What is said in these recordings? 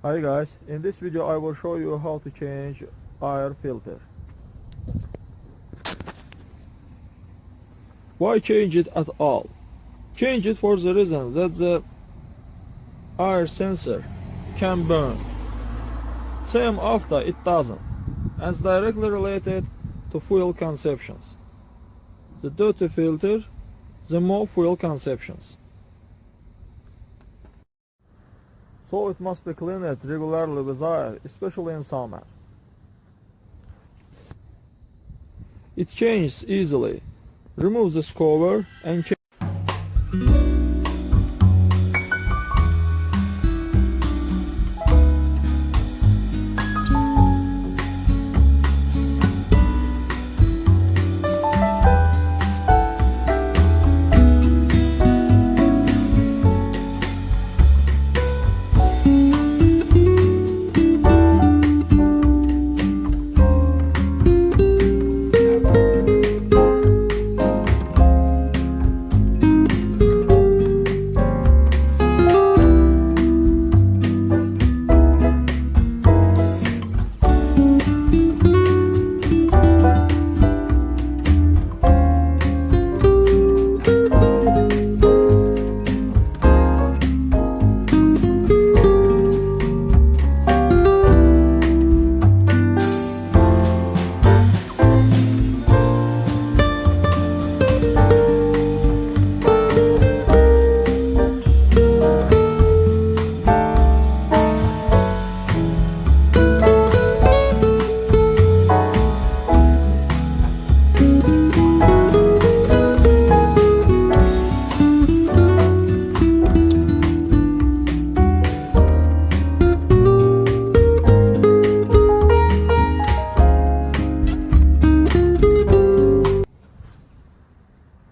Hi guys, in this video I will show you how to change air filter. Why change it at all? Change it for the reason that the air sensor can burn. Same after it doesn't, and it's directly related to fuel consumptions. The dirty filter, the more fuel consumptions. So it must be cleaned regularly with air, especially in summer. It changes easily. Remove this cover and change.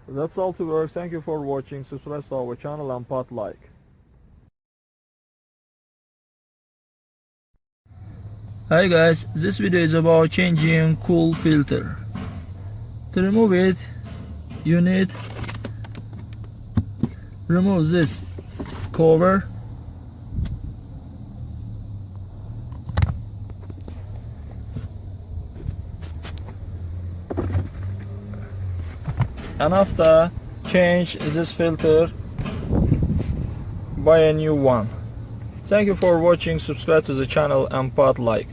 That's all to work. Thank you for watching. Subscribe to our channel and put like. Hi guys, this video is about changing cool filter. To remove it, you need remove this cover and after change this filter, buy a new one. Thank you for watching. Subscribe to the channel and put like.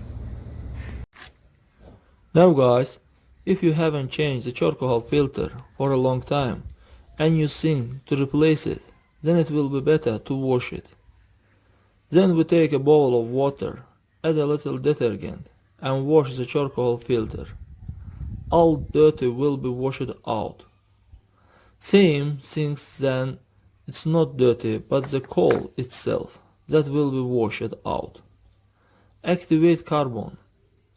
Now guys, if you haven't changed the charcoal filter for a long time and you think to replace it, then it will be better to wash it. Then we take a bowl of water, add a little detergent and wash the charcoal filter. All dirty will be washed out. Same things then, it's not dirty but the coal itself that will be washed out. Activate carbon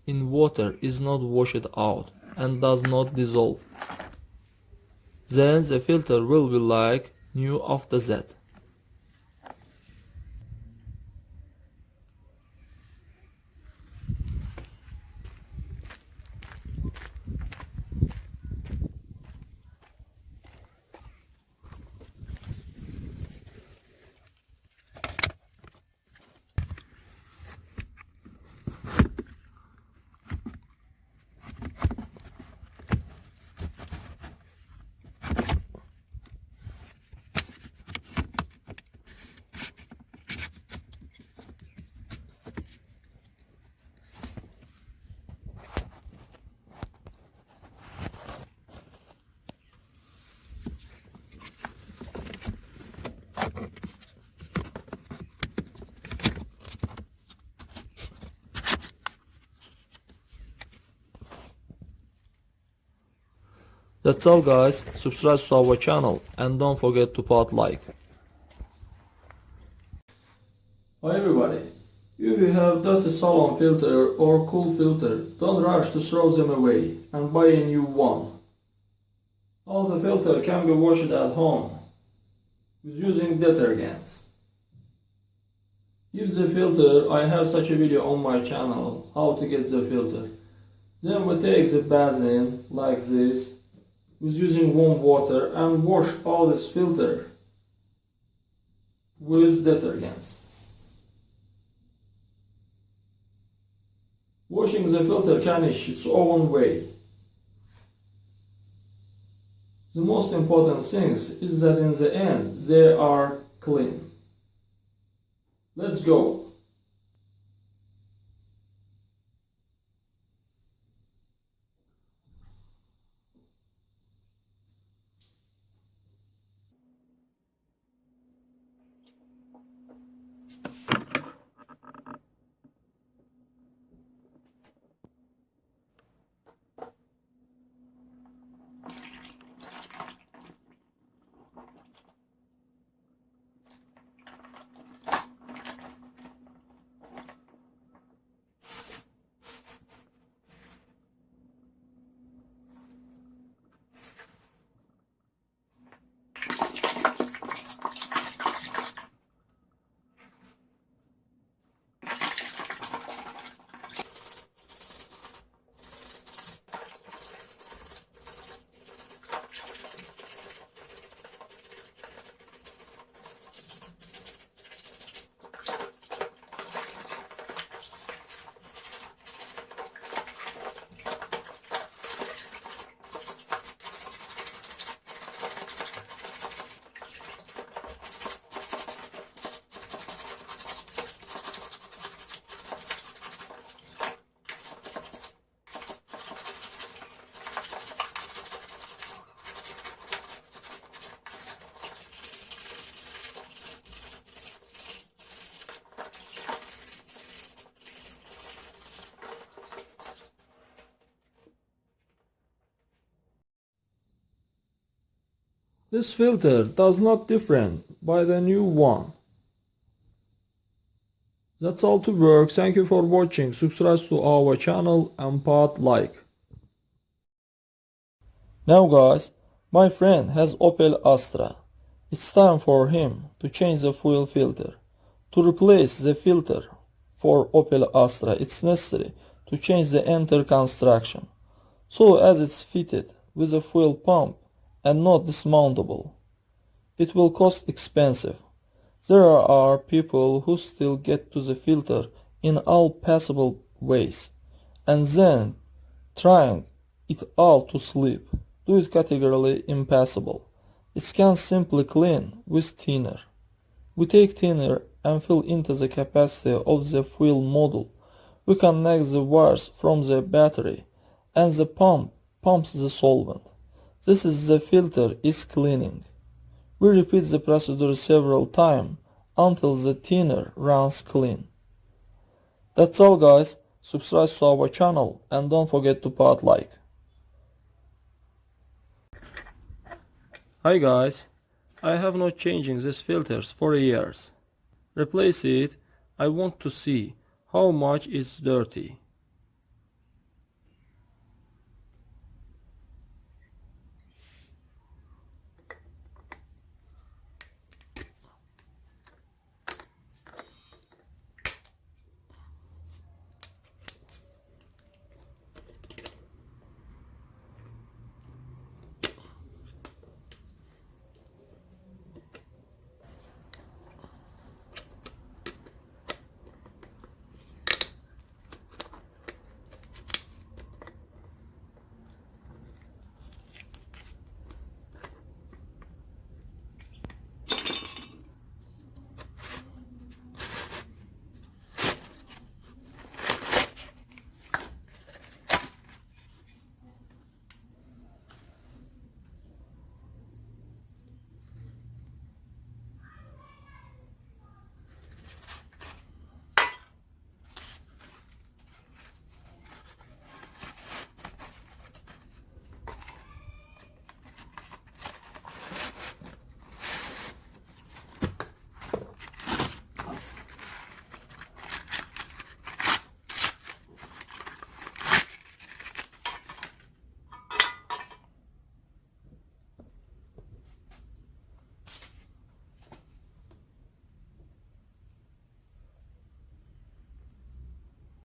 in water is not washed out and does not dissolve. Then the filter will be like new after that. That's all guys, subscribe to our channel and don't forget to put like. Hi everybody, if you have dirty salon filter or cool filter, don't rush to throw them away and buy a new one. All the filter can be washed at home using detergents. Use the filter, I have such a video on my channel how to get the filter. Then we take the basin like this with using warm water and wash all this filter with detergents. Washing the filter can is its own way. The most important thing is that in the end they are clean. Let's go. This filter does not different by the new one. That's all to work. Thank you for watching. Subscribe to our channel and put like. Now guys, my friend has Opel Astra. It's time for him to change the fuel filter. To replace the filter for Opel Astra, it's necessary to change the entire construction, so as it's fitted with a fuel pump and not dismountable. It will cost expensive. There are people who still get to the filter in all possible ways and then trying it all to sleep do it categorically impossible. It can simply clean with thinner. We take thinner and fill into the capacity of the fuel module. We connect the wires from the battery and the pump pumps the solvent. This is the filter is cleaning. We repeat the procedure several times until the thinner runs clean. That's all guys. Subscribe to our channel and don't forget to put like. Hi guys, I have not changing these filters for years. Replace it. I want to see how much it's dirty.